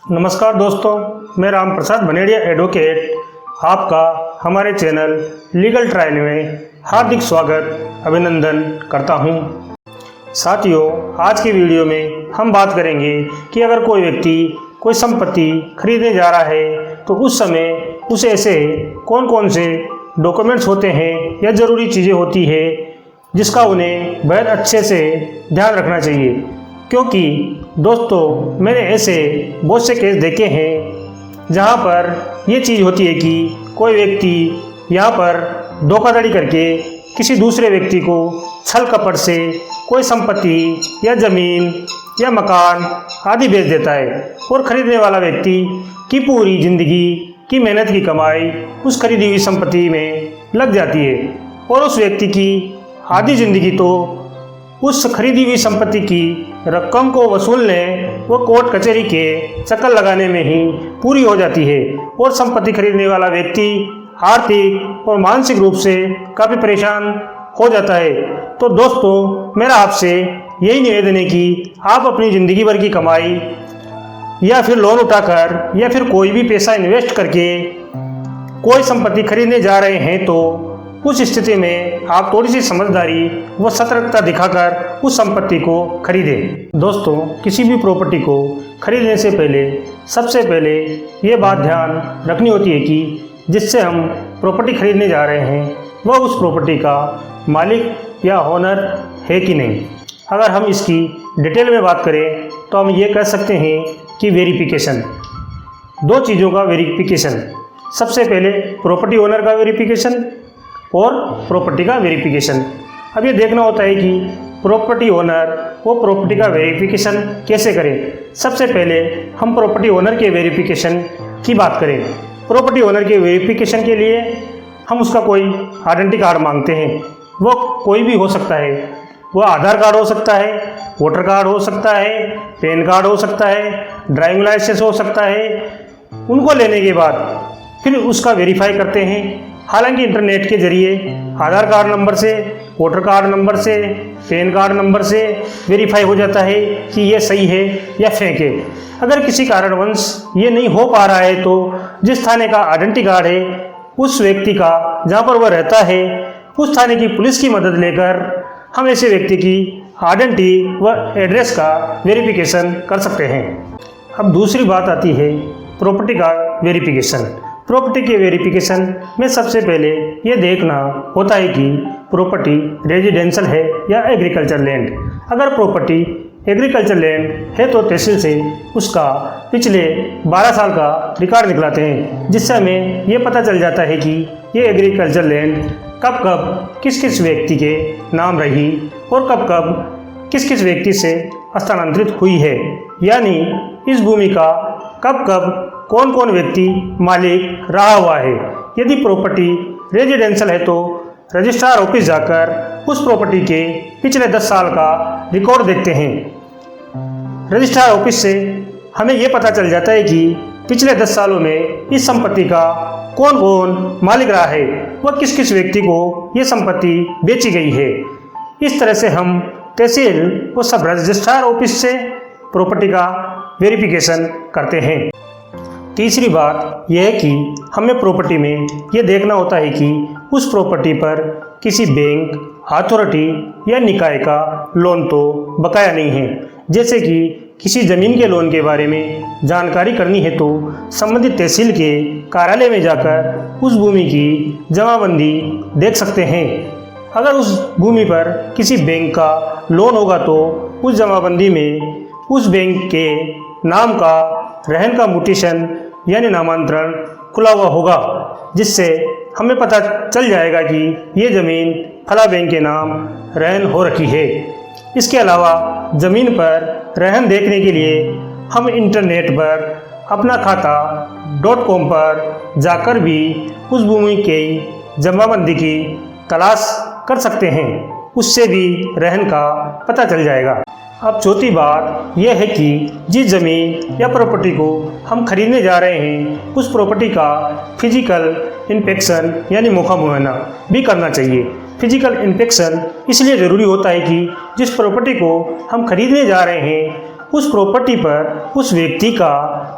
नमस्कार दोस्तों, मैं राम प्रसाद बनेड़िया एडवोकेट आपका हमारे चैनल लीगल ट्रायल में हार्दिक स्वागत अभिनंदन करता हूं। साथियों, आज की वीडियो में हम बात करेंगे कि अगर कोई व्यक्ति कोई संपत्ति खरीदने जा रहा है तो उस समय उसे ऐसे कौन कौन से डॉक्यूमेंट्स होते हैं या ज़रूरी चीज़ें होती है जिसका उन्हें बेहद अच्छे से ध्यान रखना चाहिए। क्योंकि दोस्तों, मैंने ऐसे बहुत से केस देखे हैं जहां पर ये चीज़ होती है कि कोई व्यक्ति यहां पर धोखाधड़ी करके किसी दूसरे व्यक्ति को छल कपट से कोई संपत्ति या ज़मीन या मकान आदि बेच देता है और ख़रीदने वाला व्यक्ति की पूरी ज़िंदगी की मेहनत की कमाई उस खरीदी हुई संपत्ति में लग जाती है और उस व्यक्ति की आधी ज़िंदगी तो उस खरीदी हुई संपत्ति की रकम को वसूलने व कोर्ट कचहरी के चक्कर लगाने में ही पूरी हो जाती है और संपत्ति खरीदने वाला व्यक्ति आर्थिक और मानसिक रूप से काफ़ी परेशान हो जाता है। तो दोस्तों, मेरा आपसे यही निवेदन है कि आप अपनी ज़िंदगी भर की कमाई या फिर लोन उठाकर या फिर कोई भी पैसा इन्वेस्ट करके कोई संपत्ति खरीदने जा रहे हैं तो उस स्थिति में आप थोड़ी सी समझदारी व सतर्कता दिखाकर उस संपत्ति को खरीदें। दोस्तों, किसी भी प्रॉपर्टी को खरीदने से पहले सबसे पहले ये बात ध्यान रखनी होती है कि जिससे हम प्रॉपर्टी खरीदने जा रहे हैं वह उस प्रॉपर्टी का मालिक या ओनर है कि नहीं। अगर हम इसकी डिटेल में बात करें तो हम ये कह सकते हैं कि वेरिफिकेशन, दो चीज़ों का वेरिफिकेशन, सबसे पहले प्रॉपर्टी ओनर का वेरिफिकेशन और प्रॉपर्टी का वेरिफिकेशन। अब ये देखना होता है कि प्रॉपर्टी ओनर वो प्रॉपर्टी का वेरिफिकेशन कैसे करें। सबसे पहले हम प्रॉपर्टी ओनर के वेरिफिकेशन की बात करें। प्रॉपर्टी ओनर के वेरिफिकेशन के लिए हम उसका कोई आइडेंटिटी कार्ड मांगते हैं। वो कोई भी हो सकता है, वो आधार कार्ड हो सकता है, वोटर कार्ड हो सकता है, पैन कार्ड हो सकता है, ड्राइविंग लाइसेंस हो सकता है। उनको लेने के बाद फिर उसका वेरीफाई करते हैं। हालांकि इंटरनेट के जरिए आधार कार्ड नंबर से, वोटर कार्ड नंबर से, पैन कार्ड नंबर से वेरीफाई हो जाता है कि ये सही है या फेक है। अगर किसी कारणवश ये नहीं हो पा रहा है तो जिस थाने का आइडेंटिटी कार्ड है उस व्यक्ति का जहाँ पर वह रहता है उस थाने की पुलिस की मदद लेकर हम ऐसे व्यक्ति की आइडेंटिटी व एड्रेस का वेरिफिकेशन कर सकते हैं। अब दूसरी बात आती है प्रॉपर्टी का वेरिफिकेशन। प्रॉपर्टी के वेरिफिकेशन में सबसे पहले ये देखना होता है कि प्रॉपर्टी रेजिडेंशियल है या एग्रीकल्चर लैंड। अगर प्रॉपर्टी एग्रीकल्चर लैंड है तो तहसील से उसका पिछले 12 साल का रिकॉर्ड निकलाते हैं, जिससे हमें ये पता चल जाता है कि ये एग्रीकल्चर लैंड कब कब किस किस व्यक्ति के नाम रही और कब कब किस किस व्यक्ति से स्थानांतरित हुई है। यानी इस भूमि का कब कब कौन कौन व्यक्ति मालिक रहा हुआ है। यदि प्रॉपर्टी रेजिडेंशियल है तो रजिस्ट्रार ऑफिस जाकर उस प्रॉपर्टी के पिछले 10 साल का रिकॉर्ड देखते हैं। रजिस्ट्रार ऑफिस से हमें यह पता चल जाता है कि पिछले 10 सालों में इस संपत्ति का कौन कौन मालिक रहा है व किस किस व्यक्ति को ये संपत्ति बेची गई है। इस तरह से हम तहसील व सब रजिस्ट्रार ऑफिस से प्रॉपर्टी का वेरिफिकेशन करते हैं। तीसरी बात यह है कि हमें प्रॉपर्टी में यह देखना होता है कि उस प्रॉपर्टी पर किसी बैंक, अथॉरिटी या निकाय का लोन तो बकाया नहीं है। जैसे कि किसी ज़मीन के लोन के बारे में जानकारी करनी है तो संबंधित तहसील के कार्यालय में जाकर उस भूमि की जमाबंदी देख सकते हैं। अगर उस भूमि पर किसी बैंक का लोन होगा तो उस जमाबंदी में उस बैंक के नाम का रहन का म्यूटेशन यानी नामांतरण खुला हुआ होगा, जिससे हमें पता चल जाएगा कि ये ज़मीन फला बैंक के नाम रहन हो रखी है। इसके अलावा ज़मीन पर रहन देखने के लिए हम इंटरनेट पर अपना खाता .com पर जाकर भी उस भूमि की जमाबंदी की तलाश कर सकते हैं। उससे भी रहन का पता चल जाएगा। अब चौथी बात यह है कि जिस ज़मीन या प्रॉपर्टी को हम खरीदने जा रहे हैं उस प्रॉपर्टी का फिजिकल इंस्पेक्शन यानी मौका मुआयना भी करना चाहिए। फिजिकल इंस्पेक्शन इसलिए ज़रूरी होता है कि जिस प्रॉपर्टी को हम खरीदने जा रहे हैं उस प्रॉपर्टी पर उस व्यक्ति का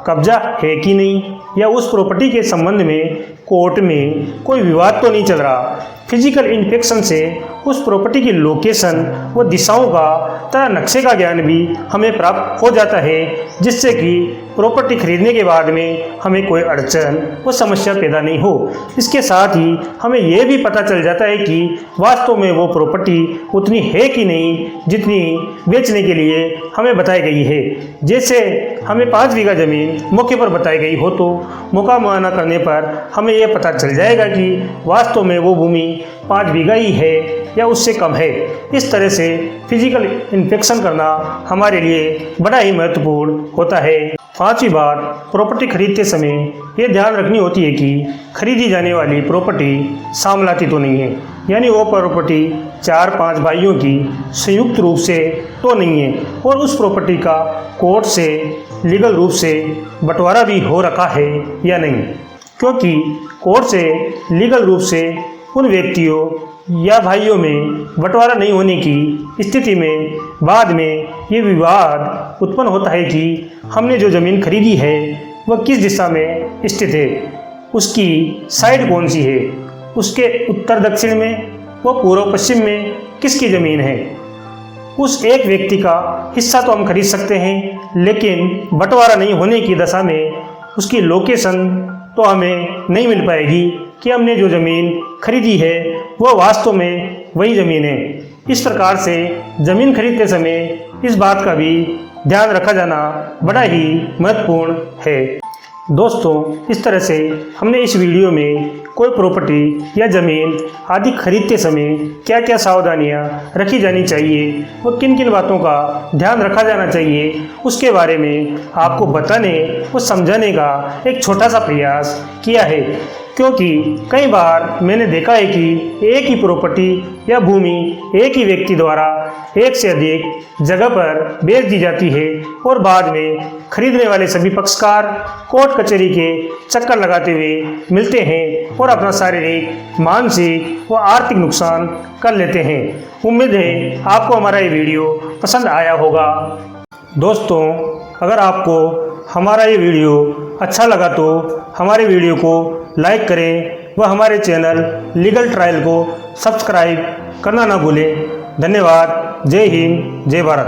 कब्जा है कि नहीं, या उस प्रॉपर्टी के संबंध में कोर्ट में कोई विवाद तो नहीं चल रहा। फिजिकल इंस्पेक्शन से उस प्रॉपर्टी की लोकेशन व दिशाओं का तथा नक्शे का ज्ञान भी हमें प्राप्त हो जाता है, जिससे कि प्रॉपर्टी खरीदने के बाद में हमें कोई अड़चन व समस्या पैदा नहीं हो। इसके साथ ही हमें यह भी पता चल जाता है कि वास्तव में वो प्रॉपर्टी उतनी है कि नहीं जितनी बेचने के लिए हमें बताई गई है। जैसे हमें 5 बीघा ज़मीन मौके पर बताई गई हो तो मौका मुआयना करने पर हमें यह पता चल जाएगा कि वास्तव में वो भूमि 5 बीघा ही है या उससे कम है। इस तरह से फिजिकल इंस्पेक्शन करना हमारे लिए बड़ा ही महत्वपूर्ण होता है। 5वीं बात, प्रॉपर्टी खरीदते समय ये ध्यान रखनी होती है कि खरीदी जाने वाली प्रॉपर्टी सामलाती तो नहीं है, यानी वो प्रॉपर्टी 4-5 भाइयों की संयुक्त रूप से तो नहीं है, और उस प्रॉपर्टी का कोर्ट से लीगल रूप से बंटवारा भी हो रखा है या नहीं, क्योंकि कोर्ट से लीगल रूप से उन व्यक्तियों या भाइयों में बंटवारा नहीं होने की स्थिति में बाद में ये विवाद उत्पन्न होता है कि हमने जो ज़मीन खरीदी है वह किस दिशा में स्थित है, उसकी साइड कौन सी है, उसके उत्तर दक्षिण में व पूर्व पश्चिम में किसकी ज़मीन है। उस एक व्यक्ति का हिस्सा तो हम खरीद सकते हैं, लेकिन बंटवारा नहीं होने की दशा में उसकी लोकेशन तो हमें नहीं मिल पाएगी कि हमने जो ज़मीन खरीदी है वह वास्तव में वही ज़मीन है। इस प्रकार से ज़मीन खरीदते समय इस बात का भी ध्यान रखा जाना बड़ा ही महत्वपूर्ण है। दोस्तों, इस तरह से हमने इस वीडियो में कोई प्रॉपर्टी या ज़मीन आदि खरीदते समय क्या क्या सावधानियां रखी जानी चाहिए और किन किन बातों का ध्यान रखा जाना चाहिए उसके बारे में आपको बताने और समझाने का एक छोटा सा प्रयास किया है। क्योंकि कई बार मैंने देखा है कि एक ही प्रॉपर्टी या भूमि एक ही व्यक्ति द्वारा एक से अधिक जगह पर बेच दी जाती है और बाद में खरीदने वाले सभी पक्षकार कोर्ट कचहरी के चक्कर लगाते हुए मिलते हैं और अपना शारीरिक, मानसिक व आर्थिक नुकसान कर लेते हैं। उम्मीद है आपको हमारा ये वीडियो पसंद आया होगा। दोस्तों, अगर आपको हमारा ये वीडियो अच्छा लगा तो हमारे वीडियो को लाइक करें व हमारे चैनल लीगल ट्रायल को सब्सक्राइब करना ना भूलें। धन्यवाद। जय हिंद, जय भारत।